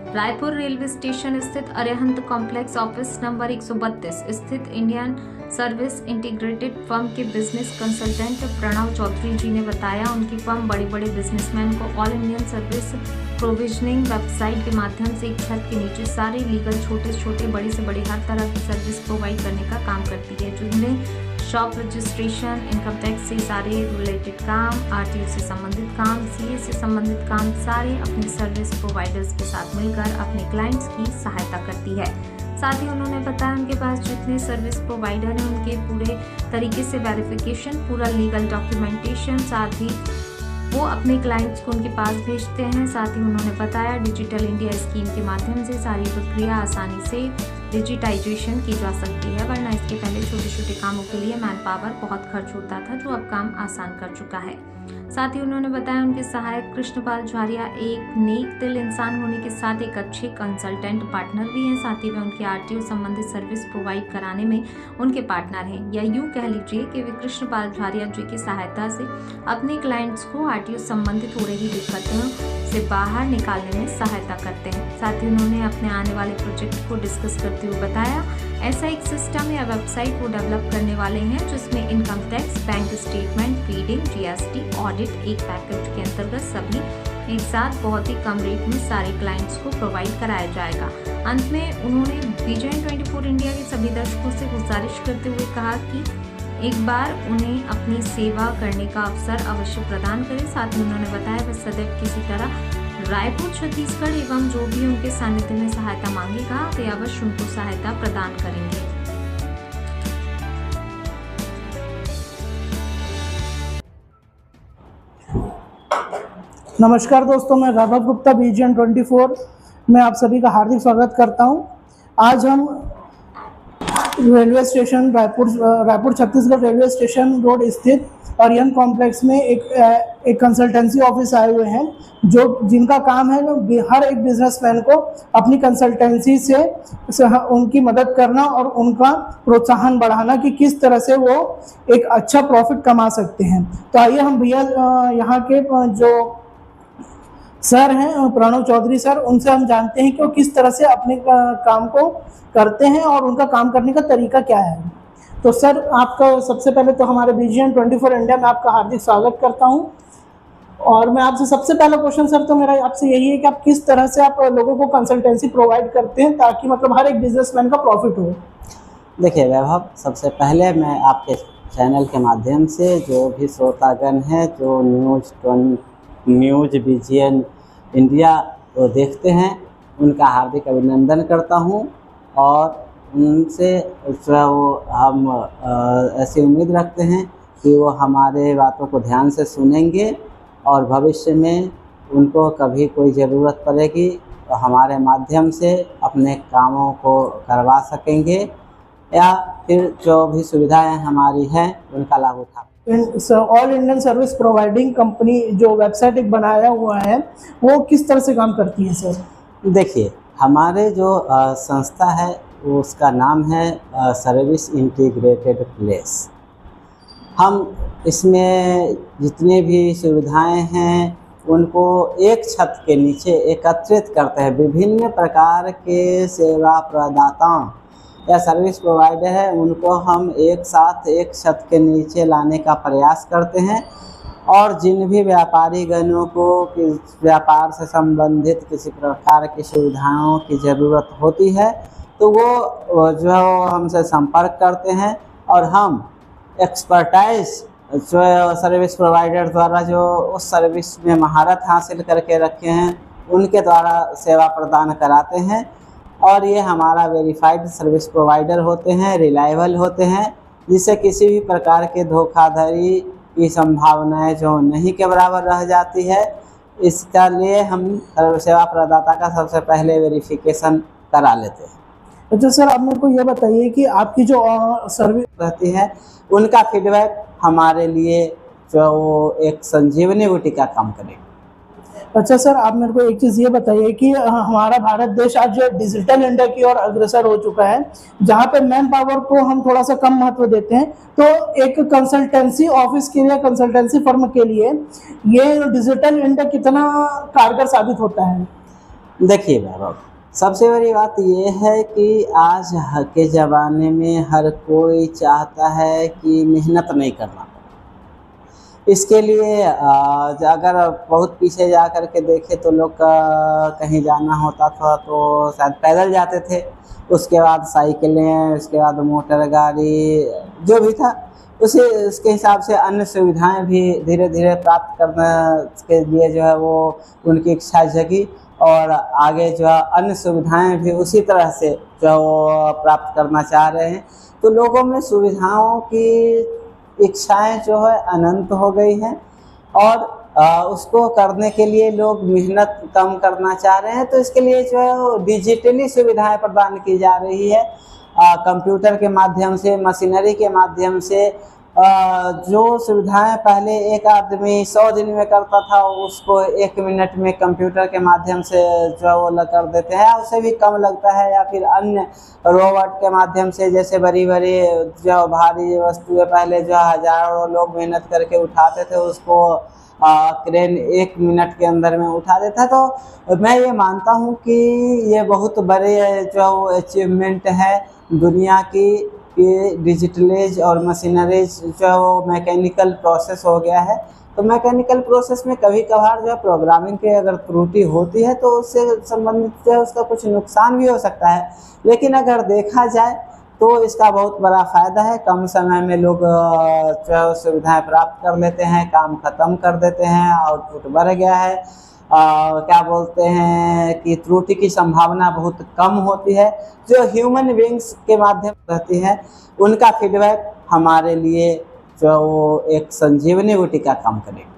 Raipur railway station स्थित Arihant complex office number 132 स्थित Indian service integrated firm के बिजनेस कंसल्टेंट प्रणव चौधरी जी ने बताया, उनकी फर्म बड़े बड़े बिजनेसमैन को all Indian service provisioning website के माध्यम से एक छत के नीचे सारे लीगल छोटे से छोटे बड़े से बड़े हर तरह की सर्विस प्रोवाइड करने का काम करती है, जिनमें शॉप रजिस्ट्रेशन, इनकम टैक्स से सारे रिलेटेड काम, आरटीओ से संबंधित काम, सीए से संबंधित काम, सारे अपने सर्विस प्रोवाइडर्स के साथ मिलकर अपने क्लाइंट्स की सहायता करती है। साथ ही उन्होंने बताया उनके पास जितने सर्विस प्रोवाइडर हैं उनके पूरे तरीके से वेरिफिकेशन, पूरा लीगल डॉक्यूमेंटेशन, साथ ही वो अपने क्लाइंट्स को उनके पास भेजते हैं। साथ ही उन्होंने बताया डिजिटल इंडिया स्कीम के माध्यम से सारी प्रक्रिया आसानी से डिजिटाइजेशन की जा सकती है, वरना इसके पहले छोटे छोटे कामों के लिए मैन पावर बहुत खर्च होता था, जो अब काम आसान कर चुका है। साथ ही उन्होंने बताया उनके सहायक कृष्णपाल झारिया एक नेक दिल इंसान होने के साथ एक अच्छे कंसल्टेंट पार्टनर भी हैं। साथ ही वे उनके आरटीओ संबंधित सर्विस प्रोवाइड कराने में उनके पार्टनर हैं, या यूँ कह लीजिए कि वे कृष्णपाल झारिया जी की सहायता से अपने क्लाइंट्स को आरटीओ संबंधित हो रही दिक्कतों से बाहर निकालने में सहायता करते हैं। साथ ही उन्होंने अपने आने वाले प्रोजेक्ट को डिस्कस करते हुए बताया ऐसा एक सिस्टम या वेबसाइट वो डेवलप करने वाले हैं जिसमें income tax, bank statement, feeding, GST, audit एक पैकेज के अंतर्गत सभी एक साथ बहुत ही कम रेट में सारे क्लाइंट्स को प्रोवाइड कराया जाएगा। अंत में उन्होंने विजन 24 इंडिया के सभी दर्शकों से गुजारिश करते हुए कहा कि एक बार उन्हें अपनी सेवा करने का अवसर अवश्य प्रदान करें। साथ ही उन्होंने बताया वह सदैव किसी तरह रायपुर, छत्तीसगढ़ एवं जो भी उनके सानिध्य में सहायता मांगेगा वे अवश्य उनको सहायता प्रदान करेंगे। नमस्कार दोस्तों, मैं राघव गुप्ता विजन 24 में आप सभी का हार्दिक स्वागत करता हूं। आज हम railway station Raipur Chhattisgarh railway station road स्थित अरिहंत कॉम्प्लेक्स में एक कंसल्टेंसी ऑफिस आए हुए हैं, जिनका काम है हर एक बिजनेसमैन को अपनी कंसल्टेंसी से उनकी मदद करना और उनका प्रोत्साहन बढ़ाना कि किस तरह से वो एक अच्छा प्रॉफिट कमा सकते हैं। तो आइए हम भैया यहाँ के जो सर हैं प्रणव चौधरी सर, उनसे हम जानते हैं कि वो किस तरह से अपने काम को करते हैं और उनका काम करने का तरीका क्या है। तो सर, आपका सबसे पहले तो हमारे विजन 24 इंडिया में आपका हार्दिक स्वागत करता हूं। और मैं आपसे सबसे पहला क्वेश्चन सर तो मेरा आपसे यही है कि आप किस तरह से आप लोगों को कंसल्टेंसी प्रोवाइड करते हैं ताकि मतलब हर एक बिजनेसमैन का प्रॉफिट हो। देखिए वैभव, सबसे पहले मैं आपके चैनल के माध्यम से जो भी श्रोतागण हैं जो न्यूज विजन इंडिया को देखते हैं उनका हार्दिक अभिनंदन करता हूं और उनसे हम ऐसी उम्मीद रखते हैं कि वो हमारे बातों को ध्यान से सुनेंगे और भविष्य में उनको कभी कोई ज़रूरत पड़ेगी तो हमारे माध्यम से अपने कामों को करवा सकेंगे या फिर जो भी सुविधाएं हमारी हैं उनका लाभ उठा। All Indian service providing company जो वेबसाइट एक बनाया हुआ है वो किस तरह से काम करती है सर? देखिए, हमारे जो संस्था है उसका नाम है सर्विस इंटीग्रेटेड प्लेस। हम इसमें जितनी भी सुविधाएं हैं उनको एक छत के नीचे एकत्रित करते हैं। विभिन्न प्रकार के सेवा प्रदाताओं या सर्विस प्रोवाइडर है उनको हम एक साथ एक छत के नीचे लाने का प्रयास करते हैं और जिन भी व्यापारी गणों को व्यापार से संबंधित किसी प्रकार की सुविधाओं की ज़रूरत होती है तो वो जो हमसे संपर्क करते हैं और हम एक्सपर्टाइज जो सर्विस प्रोवाइडर द्वारा जो उस सर्विस में महारत हासिल करके रखे हैं उनके द्वारा सेवा प्रदान कराते हैं और ये हमारा वेरीफाइड सर्विस प्रोवाइडर होते हैं, रिलायबल होते हैं, जिससे किसी भी प्रकार के धोखाधड़ी की संभावनाएं जो नहीं के बराबर रह जाती है। इसका लिए हम सेवा प्रदाता का सबसे पहले वेरिफिकेशन करा लेते हैं। अच्छा सर, आप मेरे को ये बताइए कि आपकी जो सर्विस रहती है उनका फीडबैक हमारे लिए जो एक संजीवनी बूटी का काम करेगा। अच्छा सर, आप मेरे को एक चीज़ ये बताइए कि हमारा भारत देश आज डिजिटल इंडिया की ओर अग्रसर हो चुका है, जहाँ पे मैन पावर को हम थोड़ा सा कम महत्व देते हैं, तो एक कंसल्टेंसी ऑफिस के लिए, कंसल्टेंसी फर्म के लिए ये डिजिटल इंडिया कितना कारगर साबित होता है? देखिए वैभव, सबसे बड़ी बात ये है कि आज के ज़माने में हर कोई चाहता है कि मेहनत नहीं करना पड़े। इसके लिए अगर बहुत पीछे जा कर के देखें तो लोग कहीं जाना होता था तो शायद पैदल जाते थे, उसके बाद साइकिलें, उसके बाद मोटर गाड़ी, जो भी था उसके हिसाब से अन्य सुविधाएं भी धीरे धीरे प्राप्त करने के लिए जो है वो उनकी इच्छा जगी और आगे जो है अन्य सुविधाएं भी उसी तरह से जो है वो प्राप्त करना चाह रहे हैं। तो लोगों में सुविधाओं की इच्छाएं जो है अनंत हो गई हैं और उसको करने के लिए लोग मेहनत कम करना चाह रहे हैं। तो इसके लिए जो है वो डिजिटली सुविधाएं प्रदान की जा रही है, कंप्यूटर के माध्यम से, मशीनरी के माध्यम से। जो सुविधाएं पहले एक आदमी 100 दिन में करता था उसको 1 मिनट में कंप्यूटर के माध्यम से जो वो कर देते हैं, उससे भी कम लगता है। या फिर अन्य रोबोट के माध्यम से, जैसे बड़ी बड़ी जो भारी वस्तुएं पहले जो हजारों लोग मेहनत करके उठाते थे उसको क्रेन 1 मिनट के अंदर में उठा देता है। तो मैं ये मानता हूँ कि ये बहुत बड़े जो अचीवमेंट है दुनिया की, कि डिजिटलाइज और मशीनरीज जो मैकेनिकल प्रोसेस हो गया है। तो मैकेनिकल प्रोसेस में कभी कभार जो प्रोग्रामिंग की अगर त्रुटि होती है तो उससे संबंधित जो है उसका कुछ नुकसान भी हो सकता है, लेकिन अगर देखा जाए तो इसका बहुत बड़ा फ़ायदा है। कम समय में लोग जो सुविधाएं प्राप्त कर लेते हैं, काम ख़त्म कर देते हैं, आउटपुट बढ़ गया है। क्या बोलते हैं कि त्रुटि की संभावना बहुत कम होती है। जो ह्यूमन बींग्स के माध्यम रहती है उनका फीडबैक हमारे लिए जो एक संजीवनी बूटी का काम करेगा।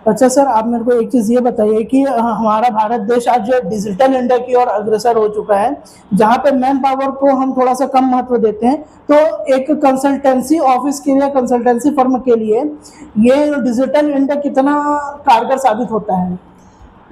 अच्छा सर, आप मेरे को एक चीज़ ये बताइए कि हमारा भारत देश आज डिजिटल इंडिया की ओर अग्रसर हो चुका है, जहाँ पे मैन पावर को हम थोड़ा सा कम महत्व देते हैं। तो एक कंसल्टेंसी ऑफिस के लिए, कंसल्टेंसी फर्म के लिए ये डिजिटल इंडिया कितना कारगर साबित होता है?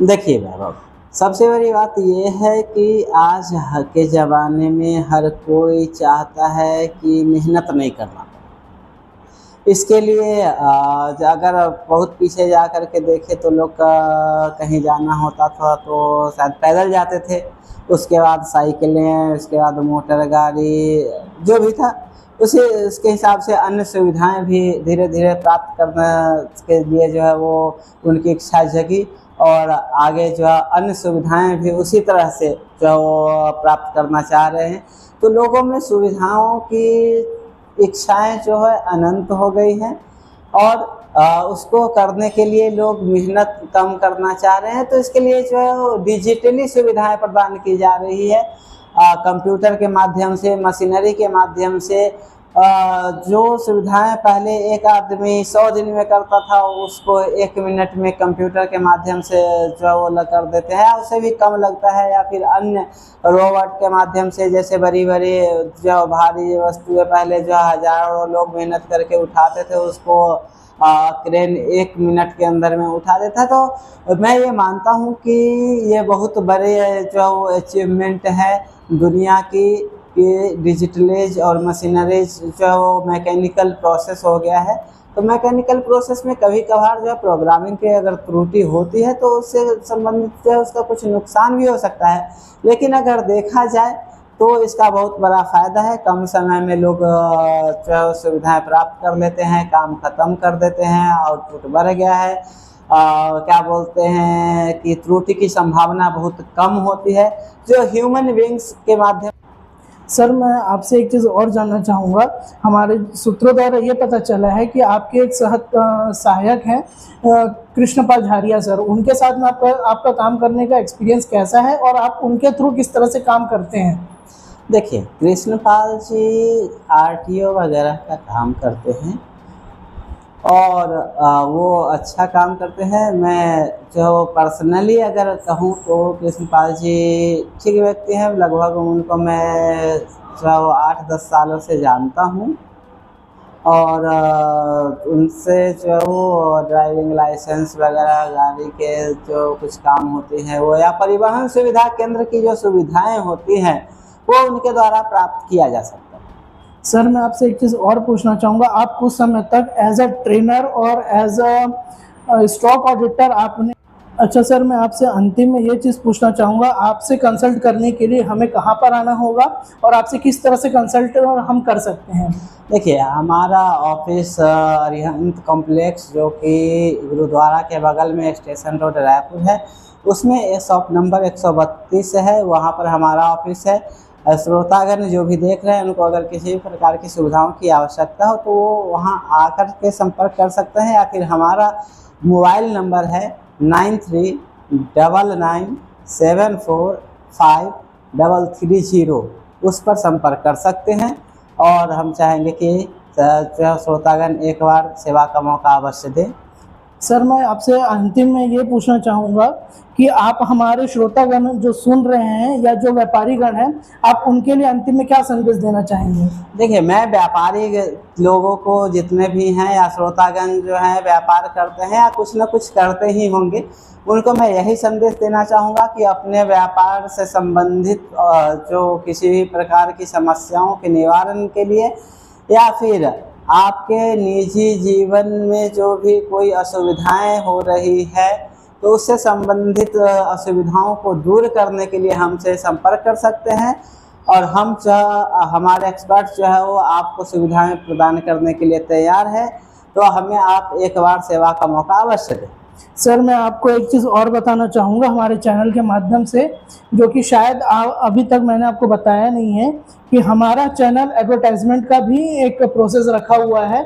देखिए वैभव, सबसे बड़ी बात ये है कि आज के ज़माने में हर कोई चाहता है कि मेहनत नहीं करना पड़े। इसके लिए अगर बहुत पीछे जा कर के देखें तो लोग कहीं जाना होता था तो शायद पैदल जाते थे, उसके बाद साइकिलें, उसके बाद मोटर गाड़ी, जो भी था उसके हिसाब से अन्य सुविधाएं भी धीरे धीरे प्राप्त करने के लिए जो है वो उनकी इच्छा जगी और आगे जो है अन्य सुविधाएं भी उसी तरह से जो वो प्राप्त करना चाह रहे हैं। तो लोगों में सुविधाओं की इच्छाएं जो है अनंत हो गई हैं और उसको करने के लिए लोग मेहनत कम करना चाह रहे हैं। तो इसके लिए जो है वो डिजिटली सुविधाएं प्रदान की जा रही है, कंप्यूटर के माध्यम से, मशीनरी के माध्यम से। जो सुविधाएं पहले एक आदमी 100 दिन में करता था उसको 1 मिनट में कंप्यूटर के माध्यम से जो वो कर देते हैं, उससे भी कम लगता है। या फिर अन्य रोबोट के माध्यम से, जैसे बड़ी बड़ी जो भारी वस्तुएं पहले जो हजारों लोग मेहनत करके उठाते थे उसको क्रेन 1 मिनट के अंदर में उठा देता है। तो मैं ये मानता हूँ कि ये बहुत बड़े जो अचीवमेंट है दुनिया की, कि डिजिटलाइज और मशीनरीज जो मैकेनिकल प्रोसेस हो गया है। तो मैकेनिकल प्रोसेस में कभी कभार जो प्रोग्रामिंग की अगर त्रुटि होती है तो उससे संबंधित जो है उसका कुछ नुकसान भी हो सकता है, लेकिन अगर देखा जाए तो इसका बहुत बड़ा फ़ायदा है। कम समय में लोग जो सुविधाएं प्राप्त कर लेते हैं, काम ख़त्म कर देते हैं, आउटपुट बढ़ गया है। क्या बोलते हैं कि त्रुटि की संभावना बहुत कम होती है जो ह्यूमन बींग्स के माध्यम। सर, मैं आपसे एक चीज़ और जानना चाहूँगा। हमारे सूत्रों द्वारा ये पता चला है कि आपके एक सहायक हैं कृष्णपाल झारिया सर, उनके साथ में आपका काम करने का एक्सपीरियंस कैसा है और आप उनके थ्रू किस तरह से काम करते हैं? देखिए, कृष्णपाल जी आरटीओ वगैरह का काम करते हैं और वो अच्छा काम करते हैं। मैं जो पर्सनली अगर कहूँ तो कृष्णपाल जी ठीक व्यक्ति हैं। लगभग उनको मैं जो 8-10 सालों से जानता हूँ और उनसे जो वो ड्राइविंग लाइसेंस वगैरह, गाड़ी के जो कुछ काम होते हैं वो, या परिवहन सुविधा केंद्र की जो सुविधाएं होती हैं वो उनके द्वारा प्राप्त किया जा सकता है। सर, मैं आपसे एक चीज़ और पूछना चाहूँगा। आप कुछ समय तक एज अ ट्रेनर और एज अ स्टॉक ऑडिटर आपने अच्छा सर, मैं आपसे अंतिम में ये चीज़ पूछना चाहूँगा, आपसे कंसल्ट करने के लिए हमें कहाँ पर आना होगा और आपसे किस तरह से कंसल्ट हम कर सकते हैं? देखिए, हमारा ऑफिस अरिहंत कॉम्प्लेक्स जो कि गुरुद्वारा के बगल में स्टेशन रोड रायपुर है, उसमें शॉप नंबर 132 है, वहाँ पर हमारा ऑफिस है। श्रोतागण जो भी देख रहे हैं उनको अगर किसी भी प्रकार की सुविधाओं की आवश्यकता हो तो वो वहाँ आकर के संपर्क कर सकते हैं, या फिर हमारा मोबाइल नंबर है 9399745330, उस पर संपर्क कर सकते हैं। और हम चाहेंगे कि जो श्रोतागण एक बार सेवा का मौका अवश्य दें। सर, मैं आपसे अंतिम में ये पूछना चाहूँगा कि आप हमारे श्रोतागण जो सुन रहे हैं या जो व्यापारीगण हैं, आप उनके लिए अंतिम में क्या संदेश देना चाहेंगे? देखिए, मैं व्यापारी लोगों को जितने भी हैं या श्रोतागण जो हैं व्यापार करते हैं या कुछ न कुछ करते ही होंगे, उनको मैं यही संदेश देना चाहूँगा कि अपने व्यापार से संबंधित जो किसी भी प्रकार की समस्याओं के निवारण के लिए या फिर आपके निजी जीवन में जो भी कोई असुविधाएं हो रही है तो उससे संबंधित असुविधाओं को दूर करने के लिए हमसे संपर्क कर सकते हैं, और हम हमारे एक्सपर्ट जो है वो आपको सुविधाएं प्रदान करने के लिए तैयार है। तो हमें आप एक बार सेवा का मौका अवश्य दें। सर, मैं आपको एक चीज़ और बताना चाहूँगा हमारे चैनल के माध्यम से, जो कि शायद अभी तक मैंने आपको बताया नहीं है कि हमारा चैनल एडवर्टाइजमेंट का भी एक प्रोसेस रखा हुआ है।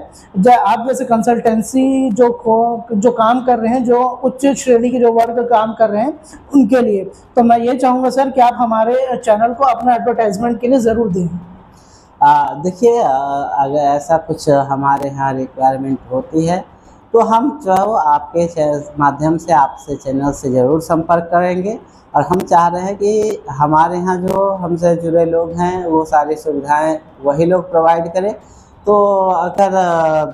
आप जैसे कंसल्टेंसी जो काम कर रहे हैं, जो उच्च श्रेणी के जो वर्ग काम कर रहे हैं, उनके लिए तो मैं ये चाहूँगा सर कि आप हमारे चैनल को अपना एडवर्टाइजमेंट के लिए ज़रूर दें। देखिए, अगर ऐसा कुछ हमारे यहाँ रिक्वायरमेंट होती है तो हम जो है वो आपके माध्यम से आपसे चैनल से ज़रूर संपर्क करेंगे, और हम चाह रहे हैं कि हमारे यहाँ जो हमसे जुड़े लोग हैं वो सारी सुविधाएं वही लोग प्रोवाइड करें। तो अगर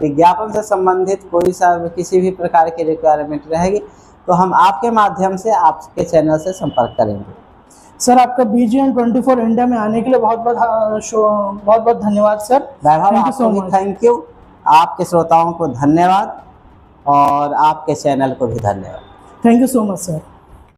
विज्ञापन से संबंधित कोई सा किसी भी प्रकार की रिक्वायरमेंट रहेगी तो हम आपके माध्यम से आपके चैनल से संपर्क करेंगे। सर, आपका BGN 24 इंडिया में आने के लिए बहुत बहुत धन्यवाद sir. Vaibhav, thank you so आपको भी मच। Thank you. आपके श्रोताओं को धन्यवाद और आपके चैनल को भी धन्यवाद। Thank you so much sir.